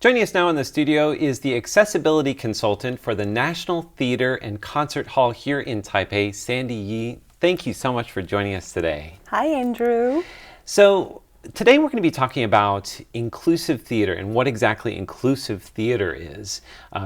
Joining us now in the studio is the accessibility consultant for the National Theatre and Concert Hall here in Taipei, Sandie Yi. Thank you so much for joining us today. Hi, Andrew. So today we're going to be talking about inclusive theater and what exactly inclusive theater is,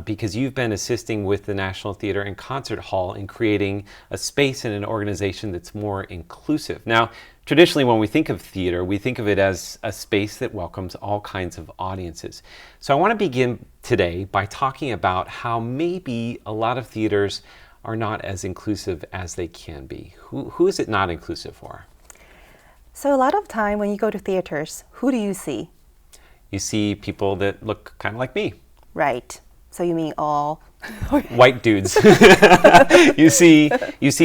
because you've been assisting with the National Theatre and Concert Hall in creating a space and an organization that's more inclusive. Now, traditionally, when we think of theater, we think of it as a space that welcomes all kinds of audiences. So I want to begin today by talking about how maybe a lot of theaters are not as inclusive as they can be. Who is it not inclusive for? So a lot of time when you go to theaters, who do you see? You see people that look kind of like me. Right. So you mean all white dudes. You see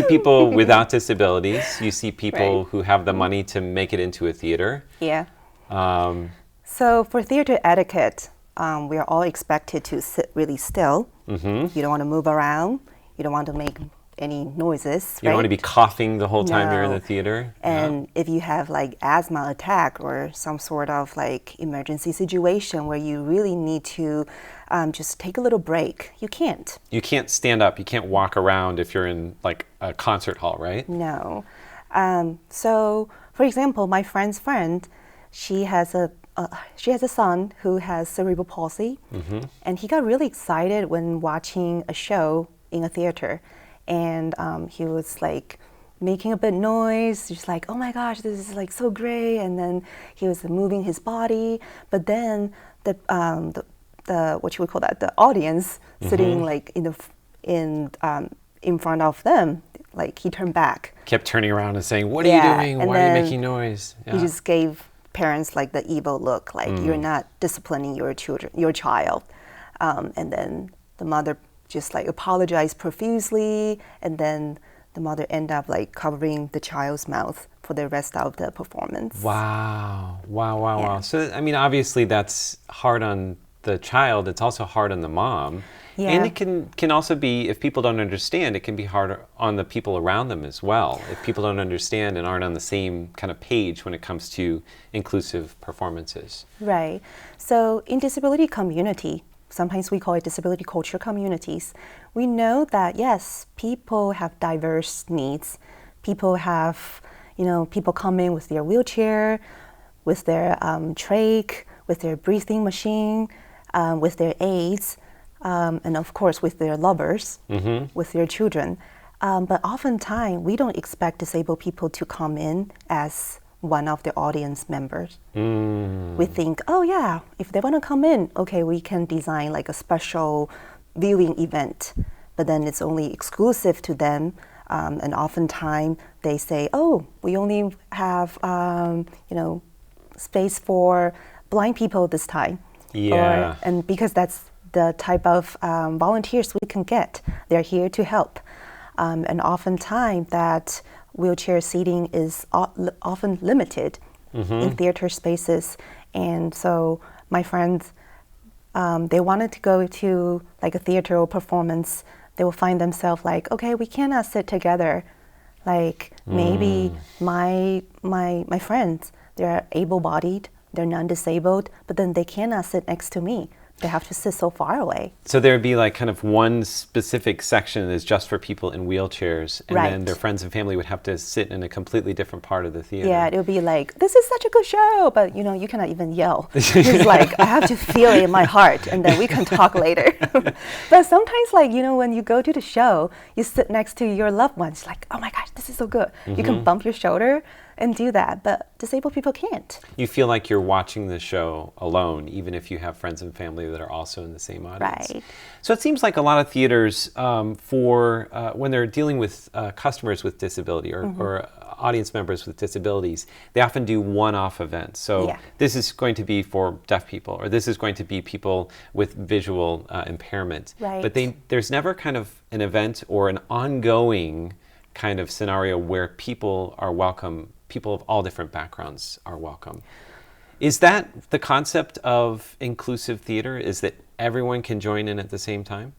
people without disabilities. You see people who have the money to make it into a theater. Yeah. So for theater etiquette, we are all expected to sit really still. Mm-hmm. You don't want to move around. You don't want to make any noises. You don't want to be coughing the whole time you're in the theater. And if you have like asthma attack or some sort of like emergency situation where you really need to just take a little break, you can't. You can't stand up. You can't walk around if you're in like a concert hall, right? No. So, for example, my friend's friend, she has a son who has cerebral palsy, mm-hmm. and he got really excited when watching a show in a theater. And he was like making a bit noise, just like, oh my gosh, this is like so great. And then he was moving his body. But then the what you would call that, the audience mm-hmm. sitting like in front of them, like he turned back. Kept turning around and saying, what are you doing? Why are you making noise? Yeah. He just gave parents like the evil look, like you're not disciplining your child. And then the mother just like apologized profusely, and then the mother ended up like covering the child's mouth for the rest of the performance. Wow. So, I mean, obviously that's hard on the child. It's also hard on the mom. Yeah. And it can also be, if people don't understand, it can be hard on the people around them as well. If people don't understand and aren't on the same kind of page when it comes to inclusive performances. Right. So in disability community, sometimes we call it disability culture communities. We know that, yes, people have diverse needs. People have, people come in with their wheelchair, with their trach, with their breathing machine, with their aids, and of course with their lovers, mm-hmm. with their children. But oftentimes, we don't expect disabled people to come in as one of the audience members. We think, oh yeah, if they want to come in, okay, we can design like a special viewing event, but then it's only exclusive to them. And oftentimes they say, oh, we only have, space for blind people this time. Yeah. And because that's the type of volunteers we can get, they're here to help. And oftentimes that wheelchair seating is often limited mm-hmm. in theater spaces. And so my friends, they wanted to go to like a theater or performance. They will find themselves like, okay, we cannot sit together. Like maybe my friends, they're able-bodied, they're non-disabled, but then they cannot sit next to me. They have to sit so far away. So there'd be like kind of one specific section that is just for people in wheelchairs, and right. then their friends and family would have to sit in a completely different part of the theater. Yeah, it would be like, this is such a good show, but you cannot even yell. It's like, I have to feel it in my heart, and then we can talk later. But sometimes, like, when you go to the show, you sit next to your loved ones, like, oh my gosh, this is so good. Mm-hmm. You can bump your shoulder and do that, but disabled people can't. You feel like you're watching the show alone, even if you have friends and family that are also in the same audience. Right. So it seems like a lot of theaters, when they're dealing with customers with disability or audience members with disabilities, they often do one-off events. So this is going to be for deaf people, or this is going to be people with visual impairment. Right. But there's never kind of an event or an ongoing kind of scenario where people are welcome. People of all different backgrounds are welcome. Is that the concept of inclusive theater? Is that everyone can join in at the same time?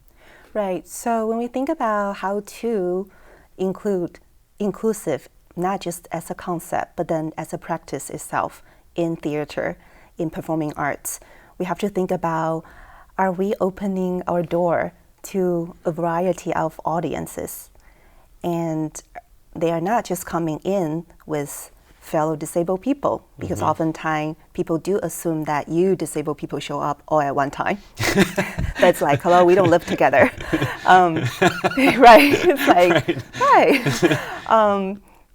Right. So when we think about how to include inclusive, not just as a concept, but then as a practice itself in theater, in performing arts, we have to think about, are we opening our door to a variety of audiences? And they are not just coming in with fellow disabled people, because oftentimes people do assume that you disabled people show up all at one time. That's like, hello, we don't live together. Right? It's like, hi.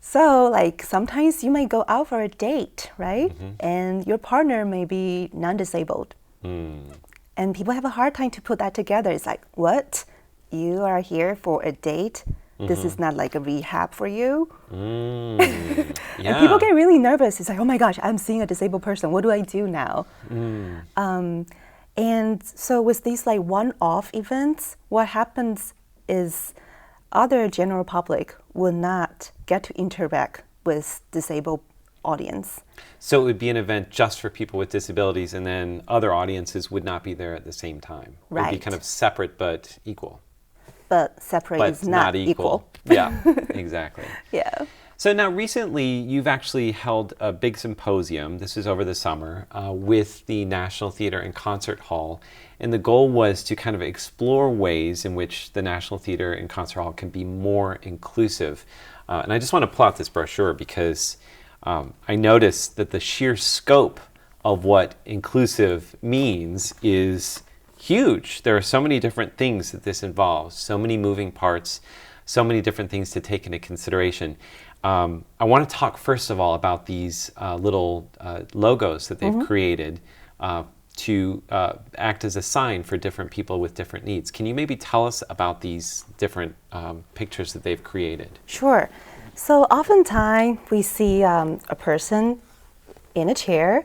So like sometimes you might go out for a date, right? And your partner may be non-disabled. And people have a hard time to put that together. It's like, what? You are here for a date? This is not like a rehab for you? Yeah. And people get really nervous. It's like, oh my gosh, I'm seeing a disabled person. What do I do now? And so with these like one-off events, what happens is other general public will not get to interact with disabled audience. So it would be an event just for people with disabilities, and then other audiences would not be there at the same time. It would be Right. kind of separate but equal. But separate But is not equal. Yeah, exactly. Yeah. So now recently you've actually held a big symposium, this is over the summer, with the National Theater and Concert Hall. And the goal was to kind of explore ways in which the National Theater and Concert Hall can be more inclusive. And I just want to pull out this brochure because I noticed that the sheer scope of what inclusive means is huge. There are so many different things that this involves, so many moving parts, so many different things to take into consideration. I want to talk first of all about these little logos that they've created to act as a sign for different people with different needs. Can you maybe tell us about these different pictures that they've created? Sure. So oftentimes we see a person in a chair.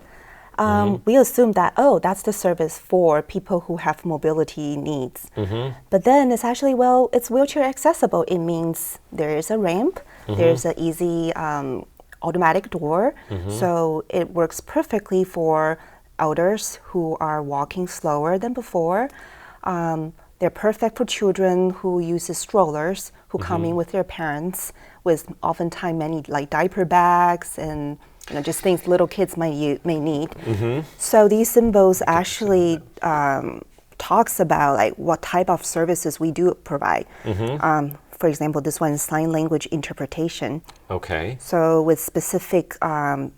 We assume that, oh, that's the service for people who have mobility needs. But then it's actually, well, it's wheelchair accessible. It means there is a ramp, there's an easy automatic door. So it works perfectly for elders who are walking slower than before. They're perfect for children who uses strollers, who come in with their parents, with oftentimes many like diaper bags and just things little kids may need. So these symbols actually talks about like what type of services we do provide. For example, this one is sign language interpretation. Okay. So with specific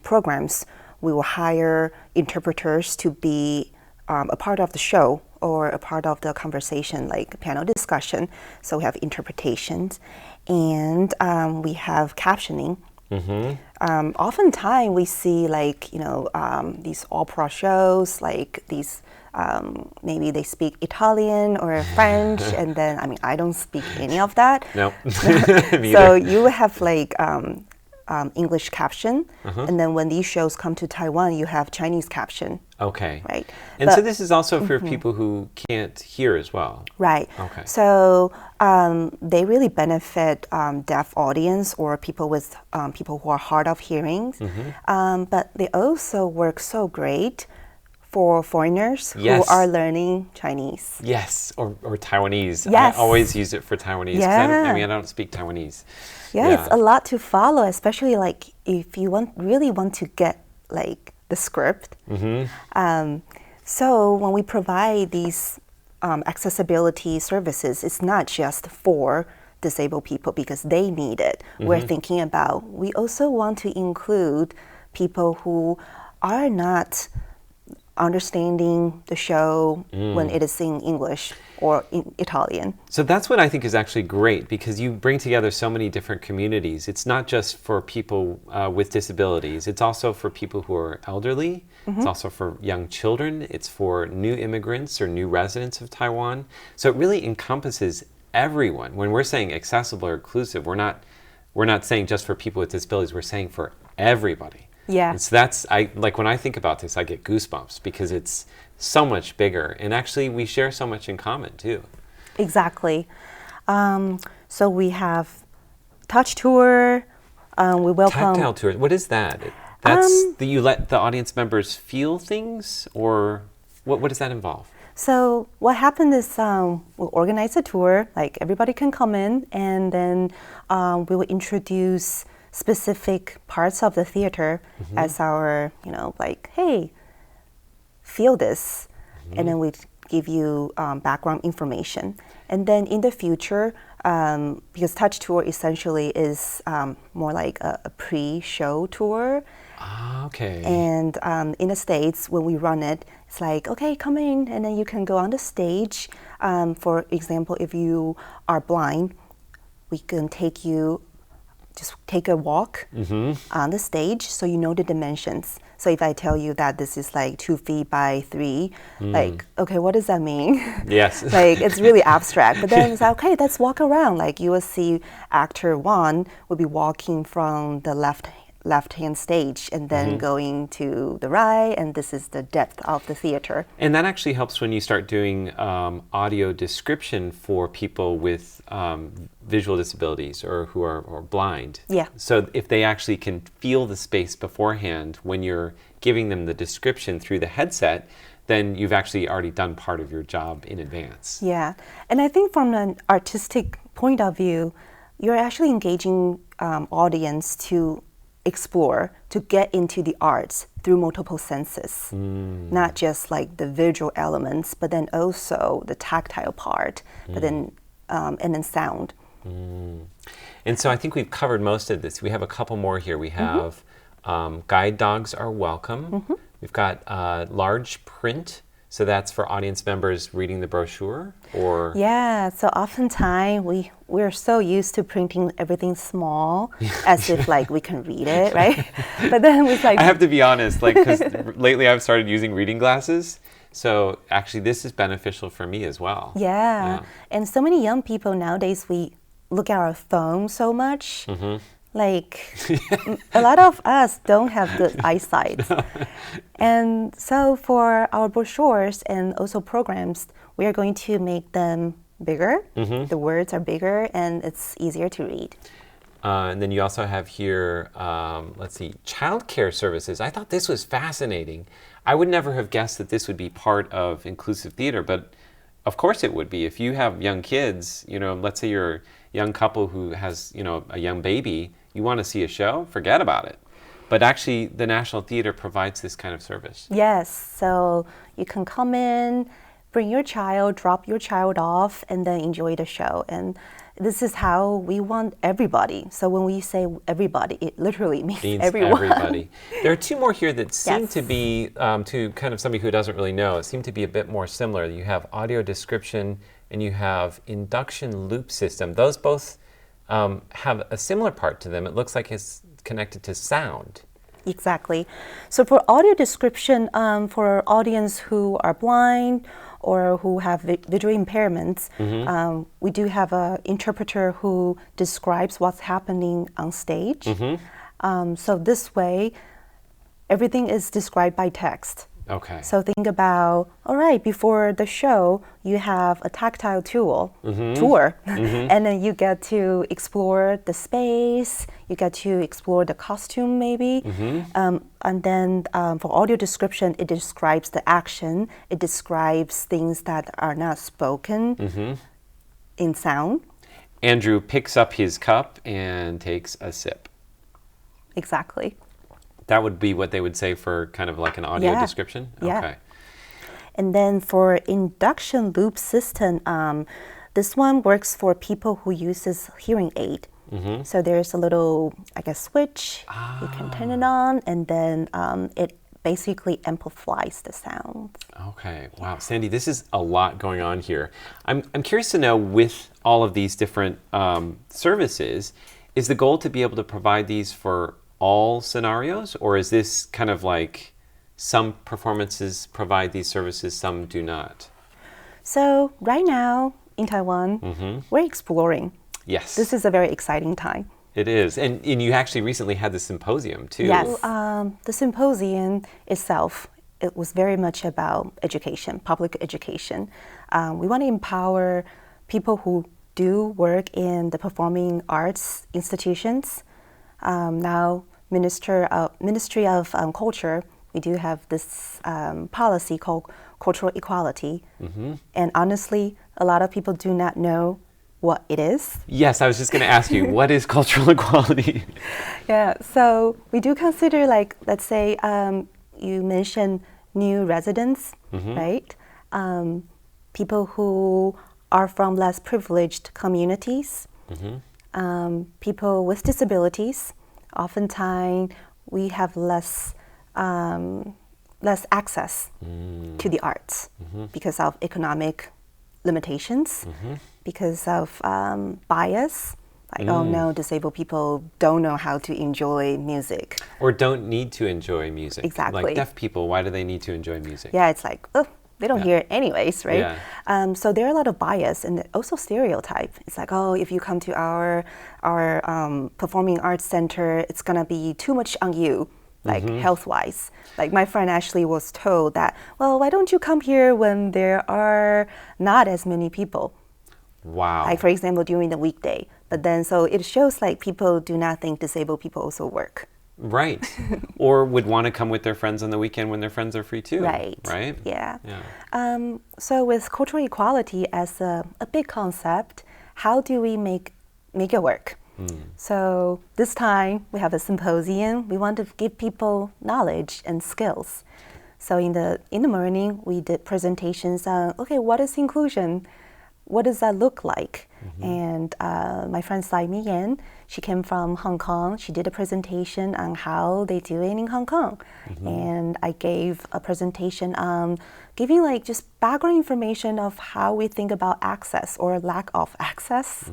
programs, we will hire interpreters to be a part of the show or a part of the conversation, like panel discussion. So we have interpretations, and we have captioning. Oftentimes we see like, these opera shows, like these, maybe they speak Italian or French, and then, I don't speak any of that. No, So you have like English caption, and then when these shows come to Taiwan, you have Chinese caption. Okay. Right. And But- so this is also for people who can't hear as well. Right. Okay. So they really benefit deaf audience or people with people who are hard of hearings. But they also work so great for foreigners Yes. who are learning Chinese. Yes, or Taiwanese. Yes. I always use it for Taiwanese. 'Cause I don't speak Taiwanese. Yeah, it's a lot to follow, especially like if you really want to get like the script. So when we provide these accessibility services, it's not just for disabled people because they need it. We're thinking about, we also want to include people who are not understanding the show when it is in English or in Italian. So that's what I think is actually great, because you bring together so many different communities. It's not just for people with disabilities. It's also for people who are elderly. It's also for young children. It's for new immigrants or new residents of Taiwan. So it really encompasses everyone. When we're saying accessible or inclusive, we're not saying just for people with disabilities. We're saying for everybody. Yeah. And so like when I think about this, I get goosebumps because it's so much bigger. And actually, we share so much in common, too. Exactly. So we have touch tour. We welcome Tactile tours. What is that? That's you let the audience members feel things, or what does that involve? So what happened is we'll organize a tour, like everybody can come in, and then we will introduce specific parts of the theater as our, like, hey, feel this. and then we give you background information. And then in the future, because touch tour essentially is more like a pre-show tour. Okay. And in the States, when we run it, it's like, okay, come in, and then you can go on the stage. For example, if you are blind, we can just take a walk on the stage so you know the dimensions. So if I tell you that this is like 2 feet by 3, like, okay, what does that mean? Yes. Like, it's really abstract. But then it's like, okay, let's walk around. Like, you will see actor 1 will be walking from the left-hand stage and then going to the right, and this is the depth of the theater. And that actually helps when you start doing audio description for people with visual disabilities or who are blind. Yeah. So if they actually can feel the space beforehand when you're giving them the description through the headset, then you've actually already done part of your job in advance. Yeah. And I think from an artistic point of view, you're actually engaging audience to explore, to get into the arts through multiple senses, not just like the visual elements, but then also the tactile part, but then and then sound. And so I think we've covered most of this. We have a couple more here. We have guide dogs are welcome. We've got large print. So that's for audience members reading the brochure, or? Yeah, so oftentimes we're so used to printing everything small as if like we can read it, right? But then it's like... I have to be honest, like, because lately I've started using reading glasses. So actually this is beneficial for me as well. Yeah. And so many young people nowadays, we look at our phone so much. Like, a lot of us don't have good eyesight. And so for our brochures and also programs, we are going to make them bigger. The words are bigger and it's easier to read. And then you also have here, let's see, childcare services. I thought this was fascinating. I would never have guessed that this would be part of inclusive theater, but of course it would be. If you have young kids, you know, let's say you're a young couple who has, you know, a young baby, you want to see a show, forget about it. But actually, the National Theater provides this kind of service. Yes, so you can come in, bring your child, drop your child off, and then enjoy the show. And this is how we want everybody. So when we say everybody, it literally means everyone. Everybody. There are 2 more here that seem to be, to kind of somebody who doesn't really know, it seem to be a bit more similar. You have audio description and you have induction loop system. Those both have a similar part to them. It looks like it's connected to sound. Exactly. So for audio description, for audience who are blind or who have visual impairments, we do have an interpreter who describes what's happening on stage. So this way, everything is described by text. Okay. So think about, all right, before the show, you have a tactile tour, and then you get to explore the space, you get to explore the costume maybe, and then for audio description, it describes the action, it describes things that are not spoken in sound. Andrew picks up his cup and takes a sip. Exactly. That would be what they would say for kind of like an audio description? Yeah. Okay. And then for induction loop system, this one works for people who uses hearing aid. So there's a little, I guess, switch. You can turn it on, and then it basically amplifies the sound. Okay. Wow. Sandie, this is a lot going on here. I'm curious to know, with all of these different services, is the goal to be able to provide these for all scenarios, or is this kind of like some performances provide these services, some do not? So right now in Taiwan, we're exploring. Yes. This is a very exciting time. It is. And you actually recently had the symposium too. Yes. The symposium itself, it was very much about education, public education. We want to empower people who do work in the performing arts institutions. Now, Ministry of Culture, we do have this policy called cultural equality. And honestly, a lot of people do not know what it is. Yes, I was just going to ask you, what is cultural equality? Yeah, so we do consider, like, let's say you mentioned new residents, right? people who are from less privileged communities, people with disabilities. Oftentimes, we have less access to the arts because of economic limitations, because of bias. Like, oh no, disabled people don't know how to enjoy music. Or don't need to enjoy music. Exactly. Like deaf people, why do they need to enjoy music? Yeah, it's like, oh, they don't hear it anyways, right? Yeah. So there are a lot of bias and also stereotype. It's like, oh, if you come to our performing arts center, it's gonna be too much on you, like health-wise. Like my friend actually was told that, well, why don't you come here when there are not as many people? Wow. Like for example, during the weekday. But then, so it shows like people do not think disabled people also work. Right. Or would want to come with their friends on the weekend when their friends are free too. Right. Right? Yeah. So with cultural equality as a big concept, how do we make it work? So this time we have a symposium. We want to give people knowledge and skills. So in the morning we did presentations on, okay, what is inclusion? What does that look like? And my friend Sandie Yan, she came from Hong Kong. She did a presentation on how they do it in Hong Kong. And I gave a presentation on giving like just background information of how we think about access or lack of access.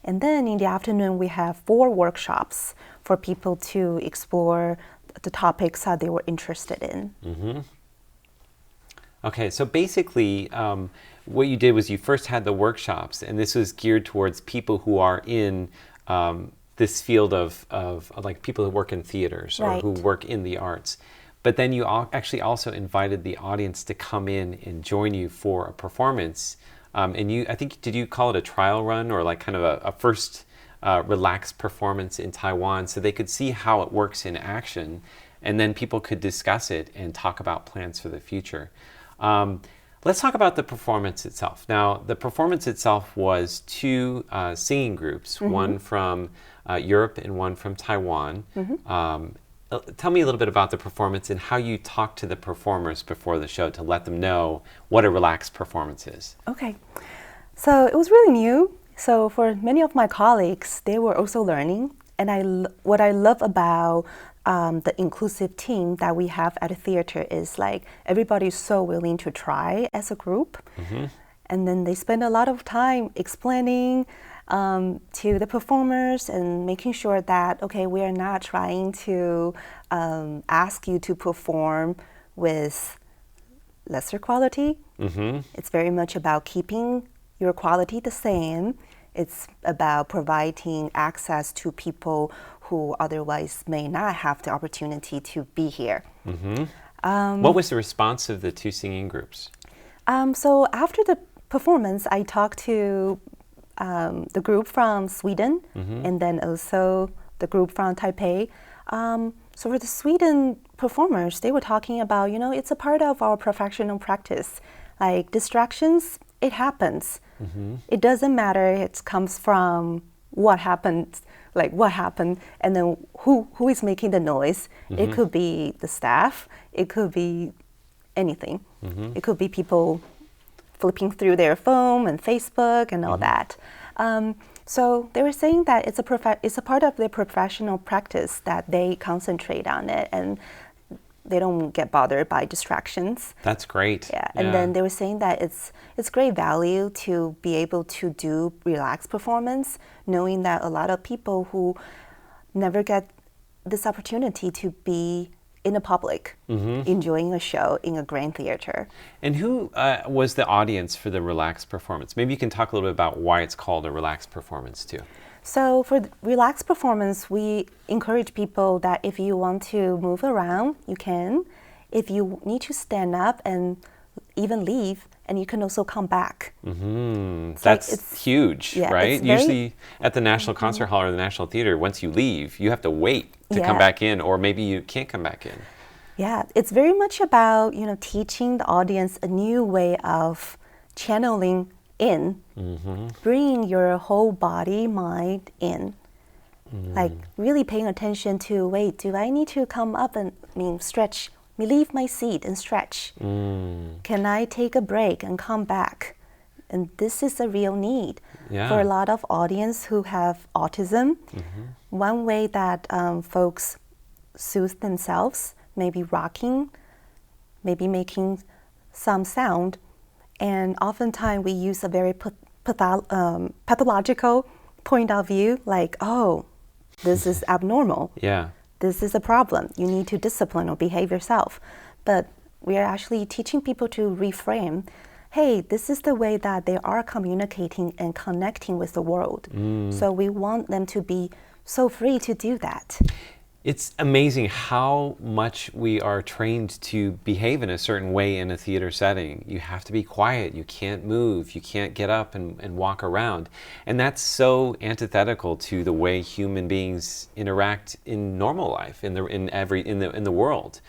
And then in the afternoon, we have 4 workshops for people to explore the topics that they were interested in. Okay, so basically, what you did was you first had the workshops, and this was geared towards people who are in this field of like people who work in theaters or who work in the arts. But then you actually also invited the audience to come in and join you for a performance. And I think, did you call it a trial run or like kind of a first relaxed performance in Taiwan so they could see how it works in action, and then people could discuss it and talk about plans for the future. Let's talk about the performance itself. Now, the performance itself was 2 singing groups, one from Europe and one from Taiwan. Tell me a little bit about the performance and how you talked to the performers before the show to let them know what a relaxed performance is. Okay, so it was really new. So for many of my colleagues, they were also learning. And what I love about the inclusive team that we have at a theater is like everybody's so willing to try as a group. And then they spend a lot of time explaining to the performers and making sure that, okay, we are not trying to ask you to perform with lesser quality. It's very much about keeping your quality the same. It's about providing access to people who otherwise may not have the opportunity to be here. What was the response of the 2 singing groups? So after the performance, I talked to the group from Sweden and then also the group from Taipei. So for the Sweden performers, they were talking about, it's a part of our professional practice. Like distractions, it happens. It doesn't matter. It comes from what happened, and then who is making the noise. It could be the staff. It could be anything. It could be people flipping through their phone and Facebook and all that. So they were saying that it's a part of their professional practice that they concentrate on it and they don't get bothered by distractions. That's great. Yeah, and then they were saying that it's great value to be able to do relaxed performance, knowing that a lot of people who never get this opportunity to be in the public, enjoying a show in a grand theater. And who was the audience for the relaxed performance? Maybe you can talk a little bit about why it's called a relaxed performance too. So for the relaxed performance, we encourage people that if you want to move around, you can. If you need to stand up and even leave, and you can also come back. That's huge, right? Very, usually at the National Concert Hall or the National Theater, once you leave, you have to wait to come back in, or maybe you can't come back in. Yeah, it's very much about, teaching the audience a new way of channeling in, bringing your whole body, mind in. Like really paying attention to, wait, do I need to come up and stretch me leave my seat and stretch? Can I take a break and come back? And this is a real need. Yeah. For a lot of audience who have autism. One way that folks soothe themselves, maybe rocking, maybe making some sound, and oftentimes we use a very pathological point of view, like, oh, this is abnormal. Yeah. This is a problem. You need to discipline or behave yourself. But we are actually teaching people to reframe, hey, this is the way that they are communicating and connecting with the world. So we want them to be so free to do that. It's amazing how much we are trained to behave in a certain way in a theater setting. You have to be quiet, you can't move, you can't get up and walk around. And that's so antithetical to the way human beings interact in normal life, in the world.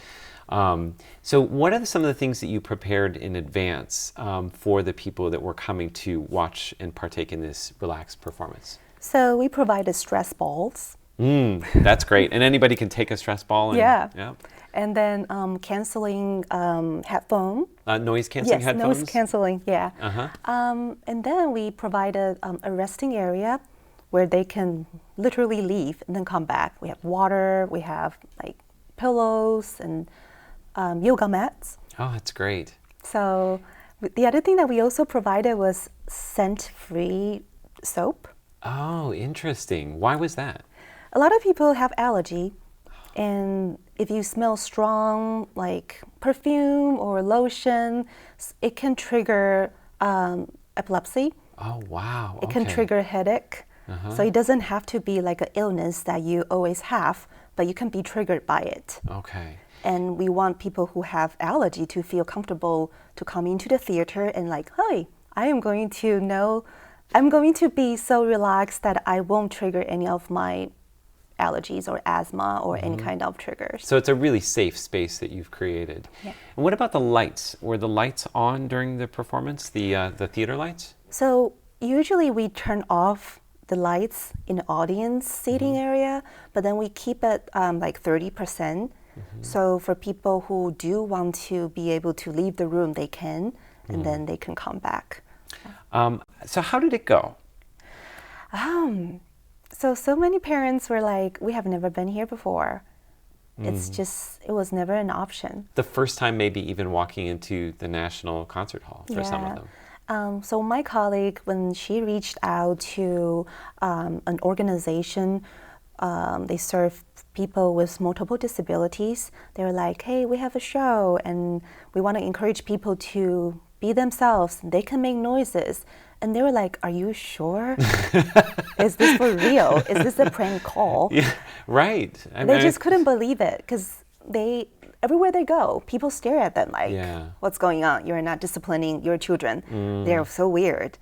So what are some of the things that you prepared in advance for the people that were coming to watch and partake in this relaxed performance? So we provided stress balls. That's great. And anybody can take a stress ball? And, And then canceling headphone. Noise canceling headphones? Noise canceling, yeah. And then we provided a resting area where they can literally leave and then come back. We have water, we have like pillows and yoga mats. Oh, that's great. So the other thing that we also provided was scent-free soap. Oh, interesting. Why was that? A lot of people have allergy, and if you smell strong, like perfume or lotion, it can trigger epilepsy. Oh, wow. It can trigger headache. So it doesn't have to be like an illness that you always have, but you can be triggered by it. Okay. And we want people who have allergy to feel comfortable to come into the theater and like, hey, I'm going to be so relaxed that I won't trigger any of my allergies or asthma or any kind of triggers. So it's a really safe space that you've created. Yeah. And what about the lights? Were the lights on during the performance, the theater lights? So usually we turn off the lights in the audience seating area, but then we keep it like 30%. So for people who do want to be able to leave the room, they can, and then they can come back. So how did it go? So many parents were like, we have never been here before. It was never an option. The first time maybe even walking into the National Concert Hall for some of them. So my colleague, when she reached out to an organization, they serve people with multiple disabilities. They were like, hey, we have a show and we want to encourage people to be themselves. They can make noises. And they were like, are you sure? Is this for real? Is this a prank call? Yeah, right. They just couldn't believe it because everywhere they go, people stare at them like, what's going on? You're not disciplining your children. They're so weird.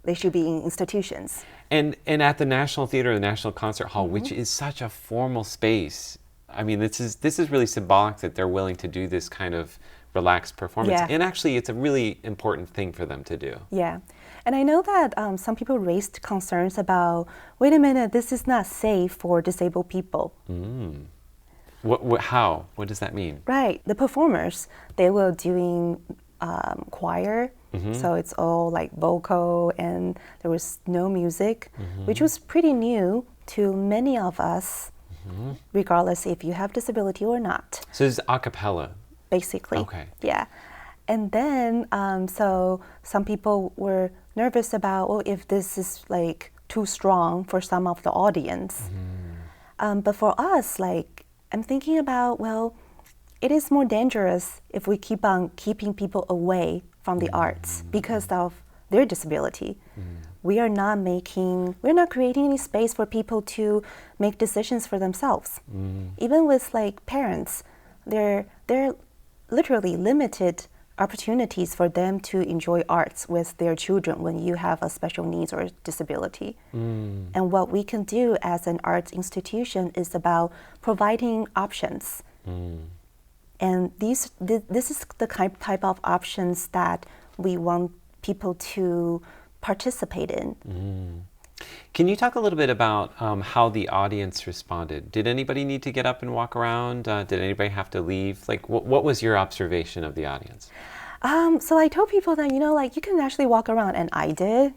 They should be in institutions. And at the National Theater, the National Concert Hall, which is such a formal space, I mean, this is really symbolic that they're willing to do this kind of relaxed performance. Yeah. And actually, it's a really important thing for them to do. Yeah. And I know that some people raised concerns about, wait a minute, this is not safe for disabled people. How? What does that mean? Right. The performers, they were doing choir, so it's all like vocal and there was no music, which was pretty new to many of us, regardless if you have disability or not. So it's a cappella? Basically. Okay. Yeah. And then, so some people were nervous about, well, if this is like too strong for some of the audience. But for us, like, I'm thinking about, well, it is more dangerous if we keep on keeping people away from the arts because of their disability. We're not creating any space for people to make decisions for themselves. Even with like parents, they're literally limited opportunities for them to enjoy arts with their children when you have a special needs or disability. And what we can do as an arts institution is about providing options. And this is the type of options that we want people to participate in. Can you talk a little bit about how the audience responded? Did anybody need to get up and walk around? Did anybody have to leave? Like, what was your observation of the audience? So I told people that, like you can actually walk around, and I did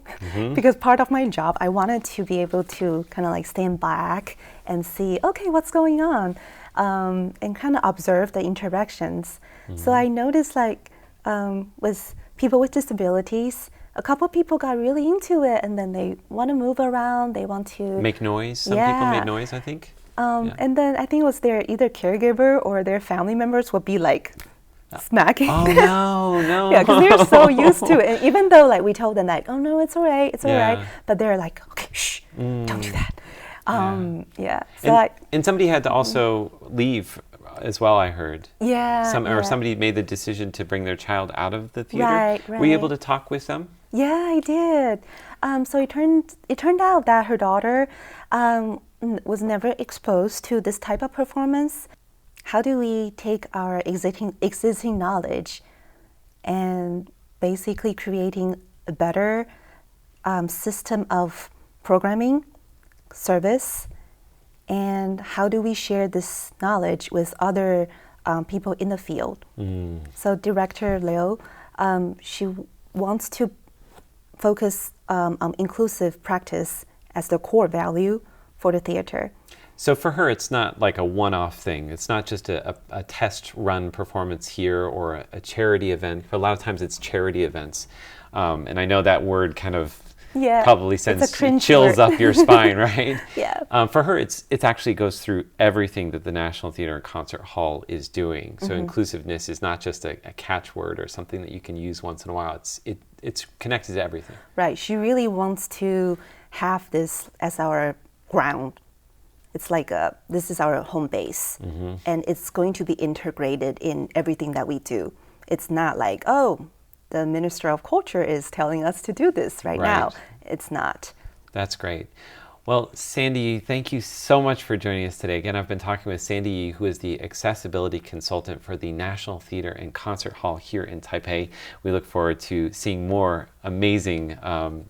because part of my job, I wanted to be able to kind of like stand back and see, okay, what's going on, and kind of observe the interactions. So I noticed like with people with disabilities, a couple of people got really into it, and then they want to move around, they want to Make noise? Some people made noise, I think. And then I think it was their either caregiver or their family members would be like smacking Oh, them. no. Yeah, because they're so used to it. And even though like we told them like, oh no, it's all right, it's all right. But they're like, okay, shh, don't do that. So and somebody had to also leave as well, I heard. Or Yeah. somebody made the decision to bring their child out of the theater. Right, Were you able right. to talk with them? Yeah, I did. So it turned out that her daughter was never exposed to this type of performance. How do we take our existing knowledge and basically creating a better system of programming, service, and how do we share this knowledge with other people in the field? So Director Liu, she wants to focus on inclusive practice as the core value for the theater. So for her, it's not like a one-off thing. It's not just a test run performance here or a charity event. A lot of times it's charity events. And I know that word kind of probably sends chills up your spine, right? For her, it actually goes through everything that the National Theater and Concert Hall is doing. So inclusiveness is not just a catchword or something that you can use once in a while. It's connected to everything. Right. She really wants to have this as our ground. It's like this is our home base, and it's going to be integrated in everything that we do. It's not like, oh, the Minister of Culture is telling us to do this right now. It's not. That's great. Well, Sandie, thank you so much for joining us today. Again, I've been talking with Sandie, who is the accessibility consultant for the National Theater and Concert Hall here in Taipei. We look forward to seeing more amazing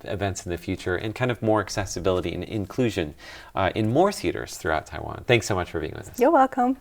events in the future and kind of more accessibility and inclusion in more theaters throughout Taiwan. Thanks so much for being with us. You're welcome.